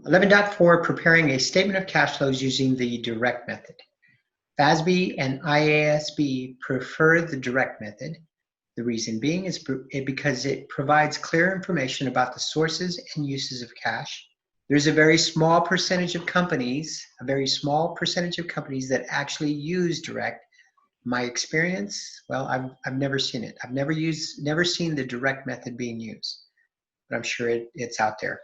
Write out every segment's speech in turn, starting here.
11.4, preparing a statement of cash flows using the direct method. FASB and IASB prefer the direct method. The reason being is because it provides clear information about the sources and uses of cash. There's a very small percentage of companies, that actually use direct. My experience, well, I've never seen it. I've never seen the direct method being used, but I'm sure it's out there.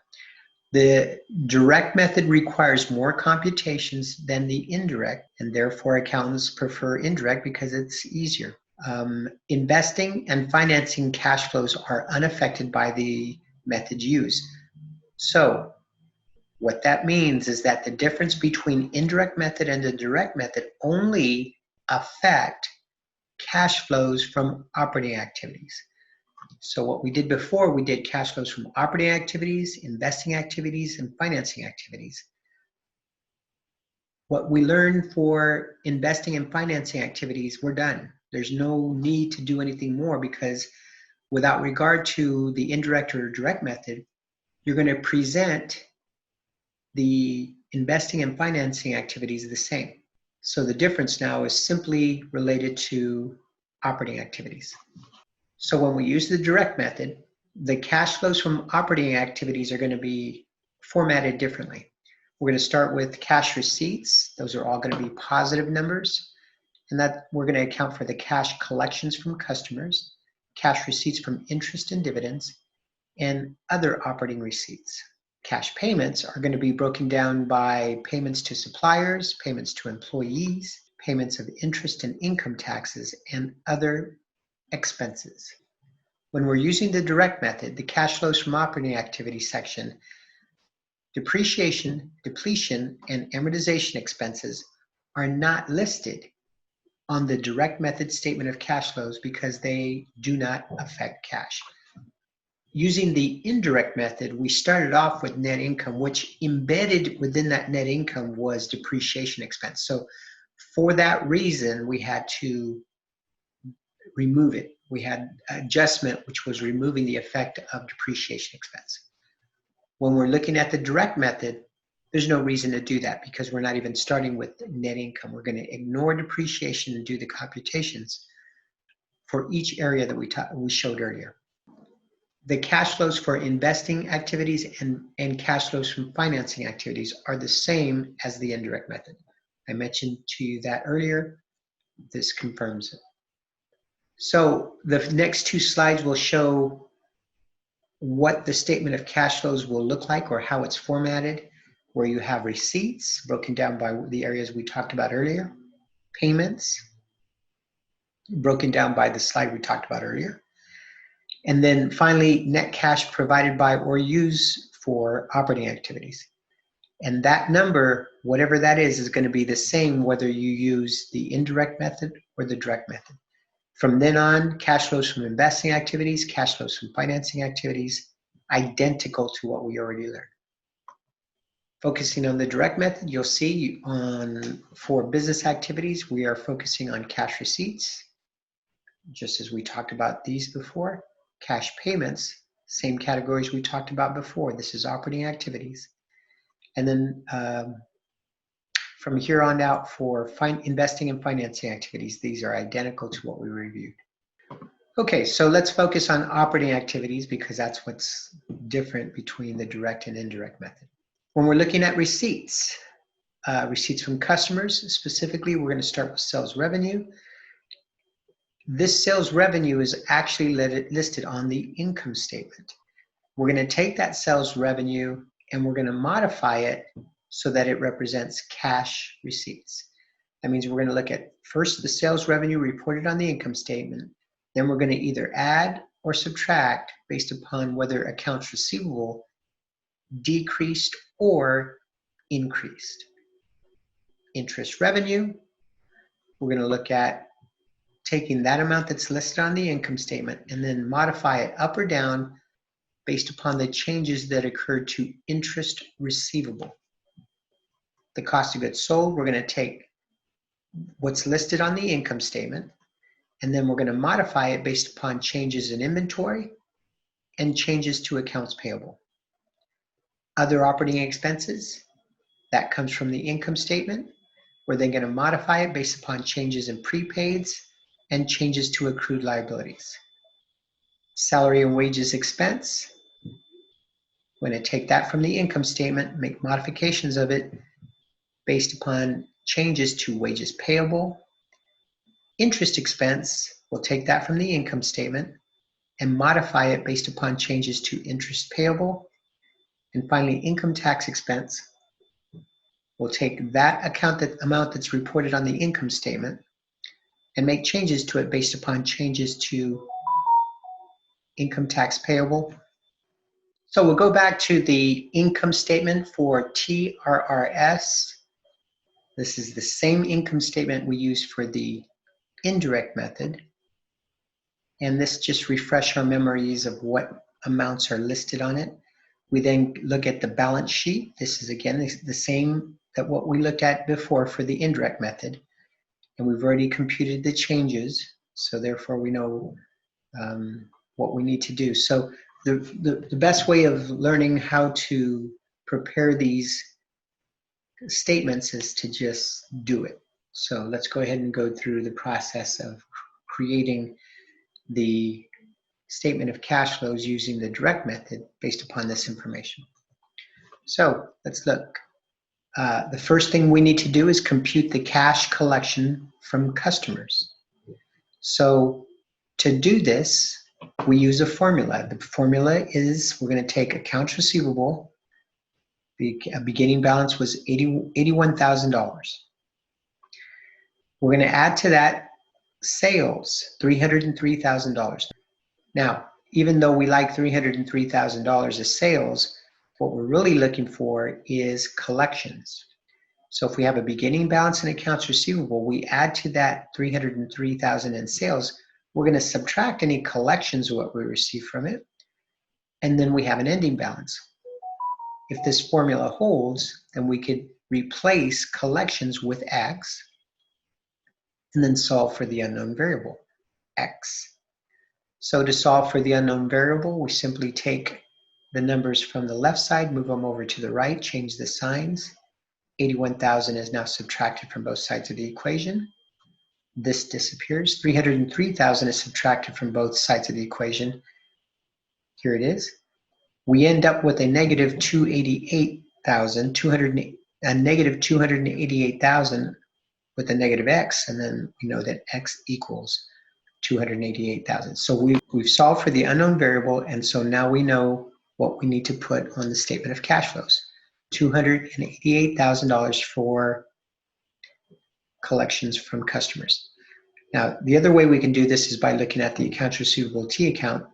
The direct method requires more computations than the indirect, and therefore accountants prefer indirect because it's easier. Investing and financing cash flows are unaffected by the method used. So what that means is that the difference between indirect method and the direct method only affect cash flows from operating activities. So what we did before, we did cash flows from operating activities, investing activities, and financing activities. What we learned for investing and financing activities, we're done. There's no need to do anything more because without regard to the indirect or direct method, you're going to present the investing and financing activities the same. So the difference now is simply related to operating activities. So when we use the direct method, the cash flows from operating activities are going to be formatted differently. We're going to start with cash receipts. Those are all going to be positive numbers. And that we're going to account for the cash collections from customers, cash receipts from interest and dividends, and other operating receipts. Cash payments are going to be broken down by payments to suppliers, payments to employees, payments of interest and income taxes, and other expenses. When we're using the direct method, the cash flows from operating activity section, depreciation, depletion, and amortization expenses are not listed on the direct method statement of cash flows because they do not affect cash. Using the indirect method, we started off with net income, which embedded within that net income was depreciation expense. So for that reason, we had to remove it. We had adjustment, which was removing the effect of depreciation expense. When we're looking at the direct method, there's no reason to do that because we're not even starting with net income. We're going to ignore depreciation and do the computations for each area that we showed earlier. The cash flows for investing activities and cash flows from financing activities are the same as the indirect method. I mentioned to you that earlier. This confirms it. So the next two slides will show what the statement of cash flows will look like or how it's formatted, where you have receipts broken down by the areas we talked about earlier, payments broken down by the slide we talked about earlier, and then finally net cash provided by or used for operating activities. And that number, whatever that is going to be the same whether you use the indirect method or the direct method. From then on, cash flows from investing activities, cash flows from financing activities, identical to what we already learned. Focusing on the direct method, you'll see for business activities, we are focusing on cash receipts, just as we talked about these before. Cash payments, same categories we talked about before. This is operating activities. And then from here on out for investing and financing activities, these are identical to what we reviewed. Okay, so let's focus on operating activities because that's what's different between the direct and indirect method. When we're looking at receipts, receipts from customers, specifically, we're going to start with sales revenue. This sales revenue is actually listed on the income statement. We're going to take that sales revenue and we're going to modify it so that it represents cash receipts. That means we're going to look at first the sales revenue reported on the income statement, then we're going to either add or subtract based upon whether accounts receivable decreased or increased. Interest revenue, we're going to look at taking that amount that's listed on the income statement and then modify it up or down based upon the changes that occurred to interest receivable. The cost of goods sold, we're going to take what's listed on the income statement, and then we're going to modify it based upon changes in inventory and changes to accounts payable. Other operating expenses, that comes from the income statement. We're then going to modify it based upon changes in prepaids and changes to accrued liabilities. Salary and wages expense, we're going to take that from the income statement, make modifications of it based upon changes to wages payable. Interest expense, we'll take that from the income statement and modify it based upon changes to interest payable. And finally, income tax expense, we'll take that amount that's reported on the income statement and make changes to it based upon changes to income tax payable. So we'll go back to the income statement for TRRS. This is the same income statement we used for the indirect method. And this just refresh our memories of what amounts are listed on it. We then look at the balance sheet. This is again the same that what we looked at before for the indirect method. And we've already computed the changes. So therefore we know what we need to do. So the best way of learning how to prepare these statements is to just do it. So let's go ahead and go through the process of creating the statement of cash flows using the direct method based upon this information. So let's look. The first thing we need to do is compute the cash collection from customers. So to do this, we use a formula. The formula is we're going to take accounts receivable. The beginning balance was $81,000. We're going to add to that sales, $303,000. Now, even though we like $303,000 as sales, what we're really looking for is collections. So if we have a beginning balance in accounts receivable, we add to that $303,000 in sales, we're going to subtract any collections of what we receive from it, and then we have an ending balance. If this formula holds, then we could replace collections with X and then solve for the unknown variable, X. So to solve for the unknown variable, we simply take the numbers from the left side, move them over to the right, change the signs. 81,000 is now subtracted from both sides of the equation. This disappears. 303,000 is subtracted from both sides of the equation. Here it is. We end up with a negative 288,000, a negative 288,000 with a negative X, and then we know that X equals 288,000. So we've solved for the unknown variable, and so now we know what we need to put on the statement of cash flows. $288,000 for collections from customers. Now, the other way we can do this is by looking at the accounts receivable T account,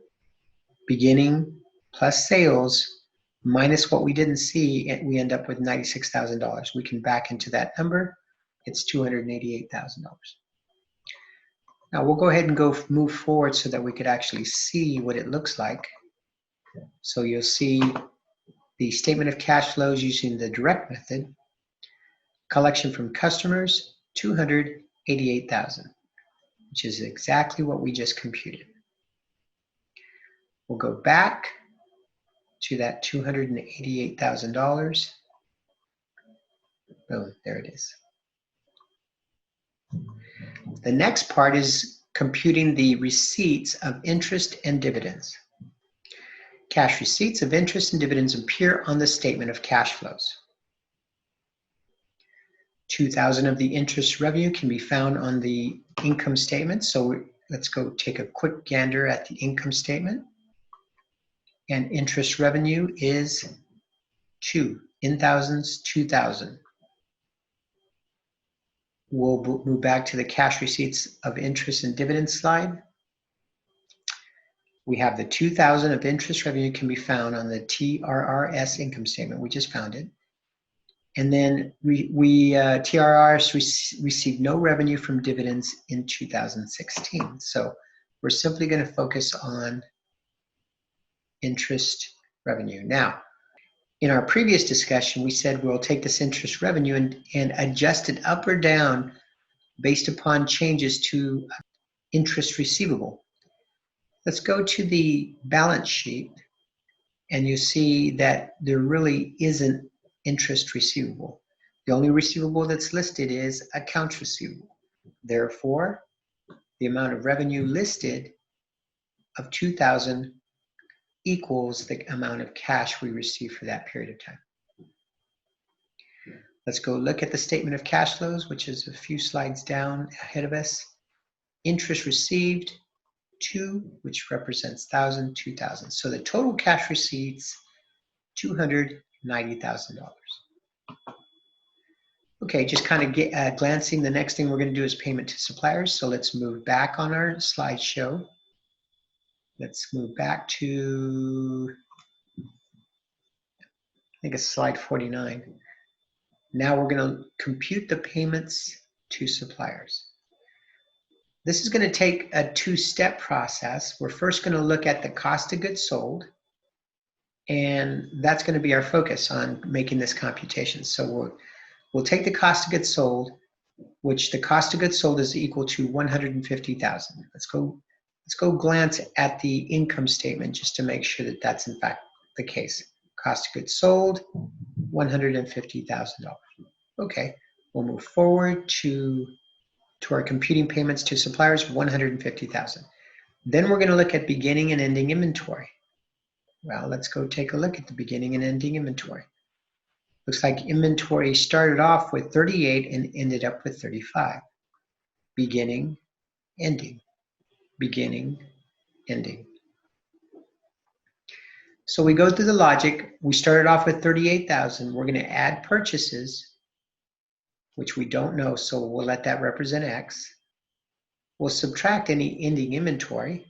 beginning plus sales minus what we didn't see, and we end up with $96,000. We can back into that number. It's $288,000. Now we'll go ahead and move forward so that we could actually see what it looks like. So you'll see the statement of cash flows using the direct method. Collection from customers, $288,000, which is exactly what we just computed. We'll go back to that $288,000. Boom, there it is. The next part is computing the receipts of interest and dividends. Cash receipts of interest and dividends appear on the statement of cash flows. $2,000 of the interest revenue can be found on the income statement. So let's go take a quick gander at the income statement. And interest revenue is 2, in thousands, 2,000. We'll move back to the cash receipts of interest and dividends slide. We have the 2,000 of interest revenue can be found on the TRRS income statement. We just found it. And then TRRS received no revenue from dividends in 2016. So we're simply going to focus on interest revenue. Now, in our previous discussion, we said we'll take this interest revenue and adjust it up or down based upon changes to interest receivable. Let's go to the balance sheet and you see that there really isn't interest receivable. The only receivable that's listed is accounts receivable. Therefore, the amount of revenue listed of $2,000 equals the amount of cash we received for that period of time. Let's go look at the statement of cash flows, which is a few slides down ahead of us. Interest received, 2, which represents 1,000, 2,000. So the total cash receipts, $290,000. Okay, just kind of glancing, the next thing we're going to do is payment to suppliers. So let's move back on our slideshow. Let's move back to, I think it's slide 49. Now we're going to compute the payments to suppliers. This is going to take a two-step process. We're first going to look at the cost of goods sold, and that's going to be our focus on making this computation. So we'll take the cost of goods sold, which the cost of goods sold is equal to 150,000. Let's go glance at the income statement just to make sure that that's in fact the case. Cost of goods sold, $150,000. Okay, we'll move forward to our computing payments to suppliers, $150,000. Then we're going to look at beginning and ending inventory. Well, let's go take a look at the beginning and ending inventory. Looks like inventory started off with 38 and ended up with 35. Beginning, ending, beginning, ending. So we go through the logic. We started off with 38,000. We're going to add purchases, which we don't know, so we'll let that represent X. We'll subtract any ending inventory,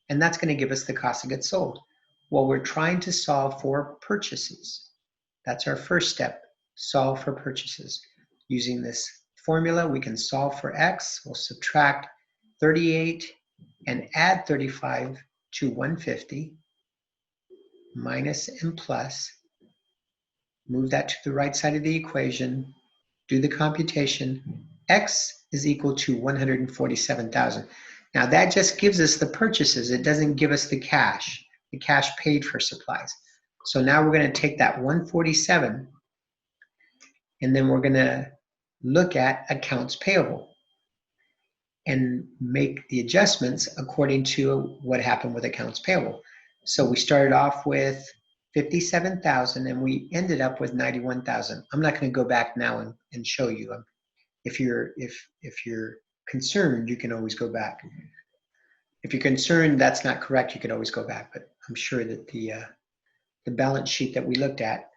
and that's going to give us the cost of goods sold. Well, we're trying to solve for purchases. That's our first step, solve for purchases. Using this formula, we can solve for X. We'll subtract 38 and add 35 to 150, minus and plus. Move that to the right side of the equation. Do the computation. X is equal to 147,000. Now that just gives us the purchases. It doesn't give us the cash paid for supplies. So now we're going to take that 147 and then we're going to look at accounts payable and make the adjustments according to what happened with accounts payable. So we started off with 57,000 and we ended up with 91,000. I'm not going to go back now and show you. If you're concerned, you can always go back. If you're concerned that's not correct, you can always go back. But I'm sure that the balance sheet that we looked at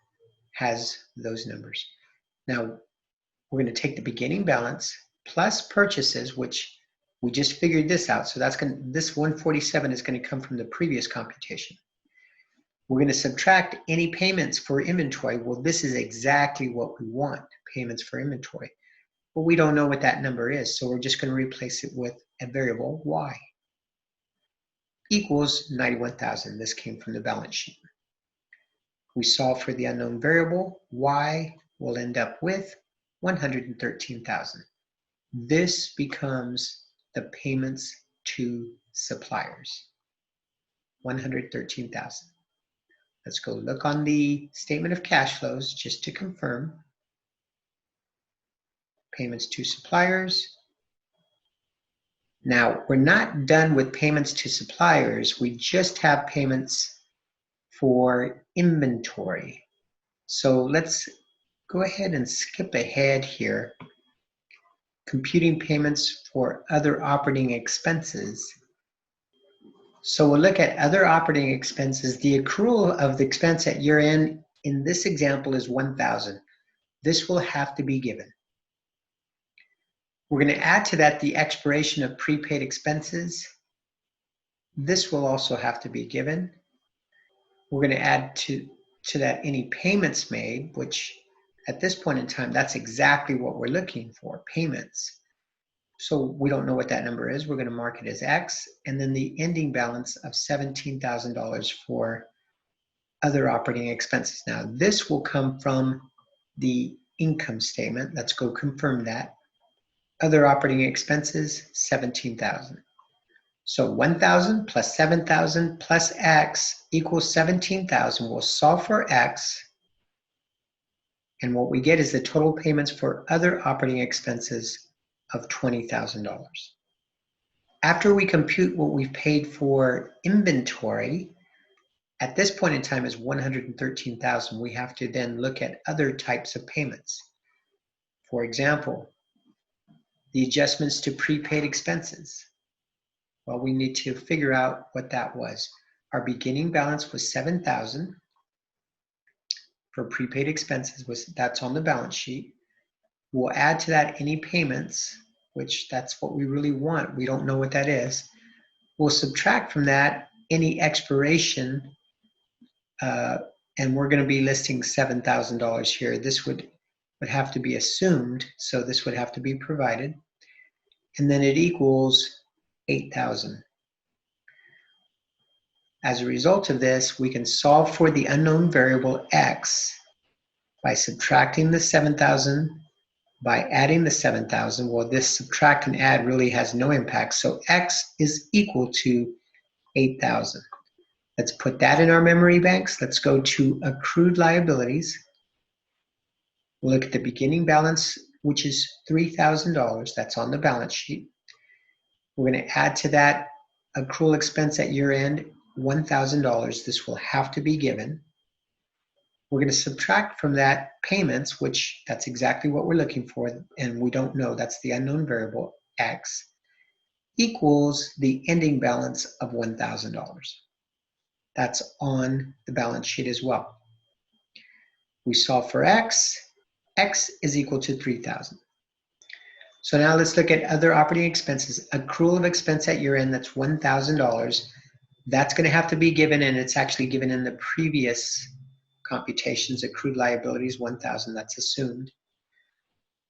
has those numbers. Now we're going to take the beginning balance plus purchases, which we just figured this out. So this 147 is going to come from the previous computation. We're going to subtract any payments for inventory. Well, this is exactly what we want, payments for inventory. But we don't know what that number is, so we're just going to replace it with a variable, y, equals 91,000. This came from the balance sheet. We solve for the unknown variable, y will end up with 113,000. This becomes the payments to suppliers, 113,000. Let's go look on the statement of cash flows just to confirm. Payments to suppliers. Now, we're not done with payments to suppliers. We just have payments for inventory. So let's go ahead and skip ahead here. Computing payments for other operating expenses. So we'll look at other operating expenses. The accrual of the expense at year end in this example is 1,000. This will have to be given. We're going to add to that the expiration of prepaid expenses. This will also have to be given. We're going to add to that any payments made, which at this point in time, that's exactly what we're looking for, payments. So we don't know what that number is. We're going to mark it as X, and then the ending balance of $17,000 for other operating expenses. Now, this will come from the income statement. Let's go confirm that. Other operating expenses, $17,000. So 1,000 plus 7,000 plus X equals 17,000. We'll solve for X. And what we get is the total payments for other operating expenses of $20,000. After we compute what we've paid for inventory, at this point in time is 113,000. We have to then look at other types of payments. For example, the adjustments to prepaid expenses. Well, we need to figure out what that was. Our beginning balance was 7,000 for prepaid expenses. That's on the balance sheet. We'll add to that any payments, which that's what we really want. We don't know what that is. We'll subtract from that any expiration, and we're going to be listing $7,000 here. This would have to be assumed, so this would have to be provided. And then it equals 8,000. As a result of this, we can solve for the unknown variable X by subtracting the 7,000, by adding the 7,000. Well, this subtract and add really has no impact, so X is equal to 8,000. Let's put that in our memory banks. Let's go to accrued liabilities. We'll look at the beginning balance, which is $3,000. That's on the balance sheet. We're going to add to that accrual expense at year end, $1,000. This will have to be given. We're going to subtract from that payments, which that's exactly what we're looking for, and we don't know. That's the unknown variable, X, equals the ending balance of $1,000. That's on the balance sheet as well. We solve for X. X is equal to 3,000. So now let's look at other operating expenses. Accrual of expense at year end, that's $1,000. That's going to have to be given, and it's actually given in the previous computations. Accrued liabilities, 1,000, that's assumed.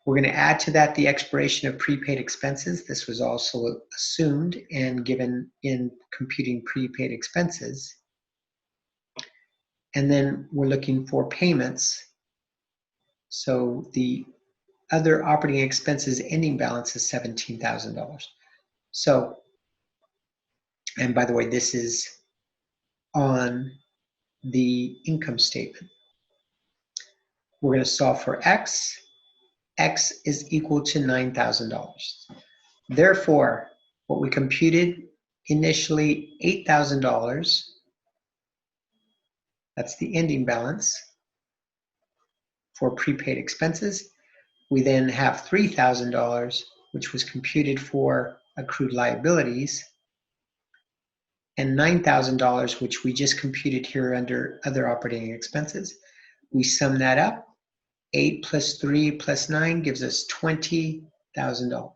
We're going to add to that the expiration of prepaid expenses. This was also assumed and given in computing prepaid expenses. And then we're looking for payments. So the other operating expenses ending balance is $17,000. So, and by the way, this is on the income statement. We're going to solve for X. X is equal to $9,000. Therefore, what we computed initially, $8,000, that's the ending balance for prepaid expenses. We then have $3,000, which was computed for accrued liabilities, and $9,000, which we just computed here under other operating expenses. We sum that up. 8 plus 3 plus 9 gives us $20,000.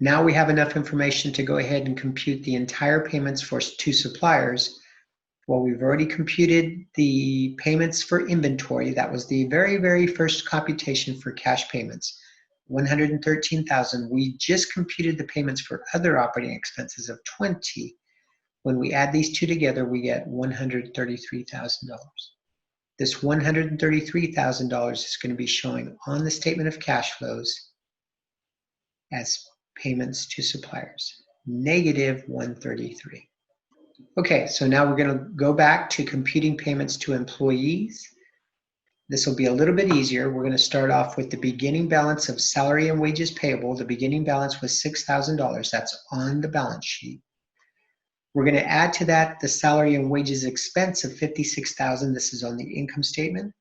Now we have enough information to go ahead and compute the entire payments for two suppliers. Well, we've already computed the payments for inventory. That was the very, very first computation for cash payments, $113,000. We just computed the payments for other operating expenses of $20,000. When we add these two together, we get $133,000. This $133,000 is going to be showing on the statement of cash flows as payments to suppliers, negative $133,000. Okay, so now we're going to go back to computing payments to employees. This will be a little bit easier. We're going to start off with the beginning balance of salary and wages payable. The beginning balance was $6,000. That's on the balance sheet. We're going to add to that the salary and wages expense of $56,000. This is on the income statement.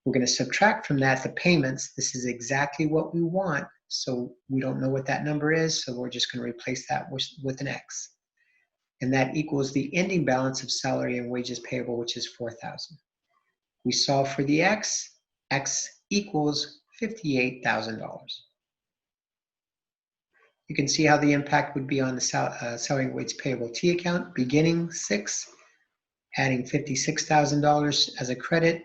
We're going to subtract from that the payments. This is exactly what we want, so we don't know what that number is, so we're just going to replace that with an X. And that equals the ending balance of salary and wages payable, which is $4,000. We solve for the X. X equals $58,000. You can see how the impact would be on the salary and wages payable T account. Beginning 6, adding $56,000 as a credit.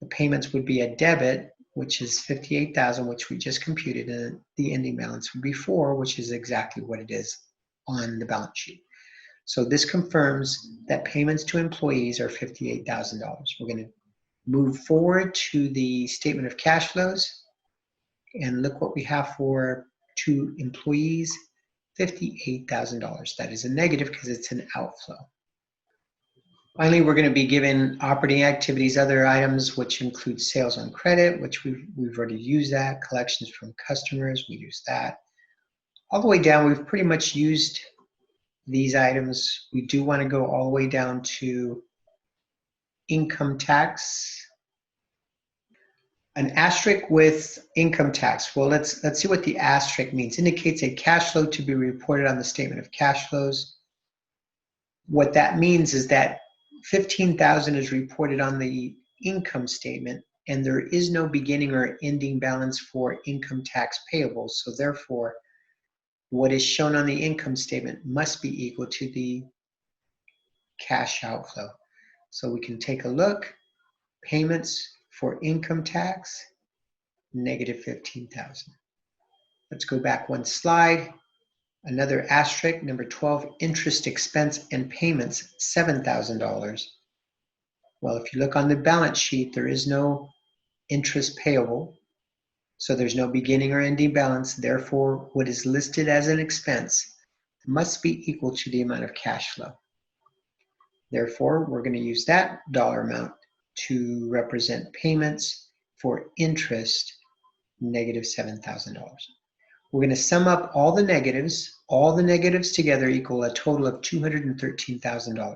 The payments would be a debit, which is $58,000, which we just computed, and the ending balance would be 4, which is exactly what it is on the balance sheet. So this confirms that payments to employees are $58,000. We're going to move forward to the statement of cash flows and look what we have for to employees. $58,000. That is a negative because it's an outflow. Finally, we're going to be given operating activities, other items, which include sales on credit, which we've already used that, collections from customers, we use that. All the way down, we've pretty much used these items. We do want to go all the way down to income tax. An asterisk with income tax. Well, let's see what the asterisk means. Indicates a cash flow to be reported on the statement of cash flows. What that means is that $15,000 is reported on the income statement, and there is no beginning or ending balance for income tax payables. So therefore, what is shown on the income statement must be equal to the cash outflow. So we can take a look. Payments for income tax, negative $15,000. Let's go back one slide. Another asterisk, number 12, interest expense and payments, $7,000. Well, if you look on the balance sheet, there is no interest payable, so there's no beginning or ending balance. Therefore, what is listed as an expense must be equal to the amount of cash flow. Therefore, we're going to use that dollar amount to represent payments for interest, negative $7,000. We're going to sum up all the negatives. All the negatives together equal a total of $213,000.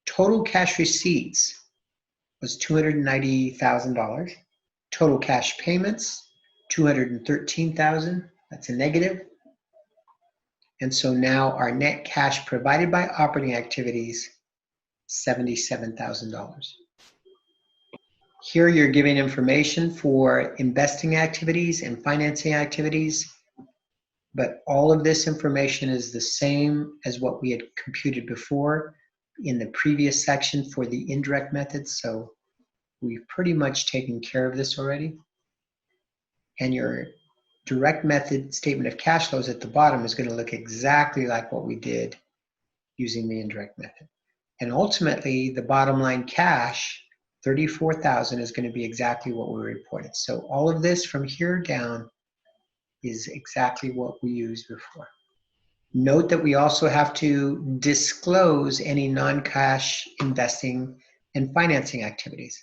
Total cash receipts was $290,000. Total cash payments, $213,000. That's a negative. And so now our net cash provided by operating activities, $77,000. Here you're giving information for investing activities and financing activities, but all of this information is the same as what we had computed before in the previous section for the indirect methods. So we've pretty much taken care of this already. And your direct method statement of cash flows at the bottom is going to look exactly like what we did using the indirect method. And ultimately, the bottom line cash, $34,000, is going to be exactly what we reported. So all of this from here down is exactly what we used before. Note that we also have to disclose any non-cash investing and financing activities.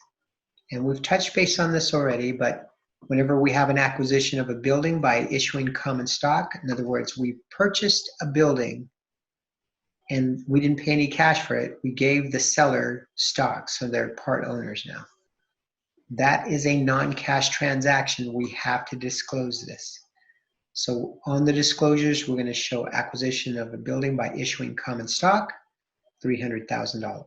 And we've touched base on this already, but whenever we have an acquisition of a building by issuing common stock, in other words, we purchased a building and we didn't pay any cash for it, we gave the seller stock, so they're part owners now. That is a non-cash transaction. We have to disclose this. So on the disclosures, we're going to show acquisition of a building by issuing common stock, $300,000.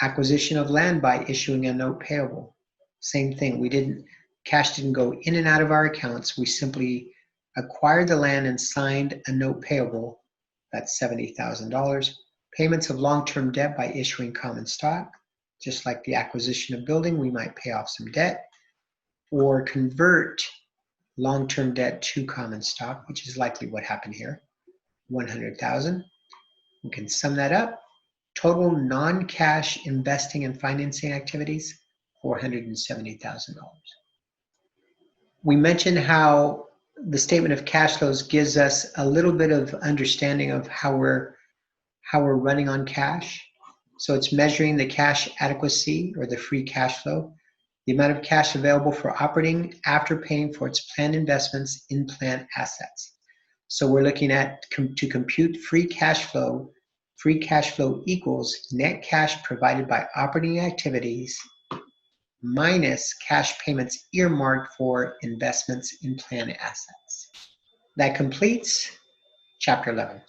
Acquisition of land by issuing a note payable. Same thing. Cash didn't go in and out of our accounts. We simply acquired the land and signed a note payable. That's $70,000. Payments of long-term debt by issuing common stock. Just like the acquisition of building, we might pay off some debt or convert long-term debt to common stock, which is likely what happened here, $100,000. We can sum that up. Total non-cash investing and financing activities, $470,000. We mentioned how the statement of cash flows gives us a little bit of understanding of how we're running on cash. So it's measuring the cash adequacy or the free cash flow, the amount of cash available for operating after paying for its planned investments in plant assets. So we're looking at to compute free cash flow. Free cash flow equals net cash provided by operating activities minus cash payments earmarked for investments in plant assets. That completes Chapter 11.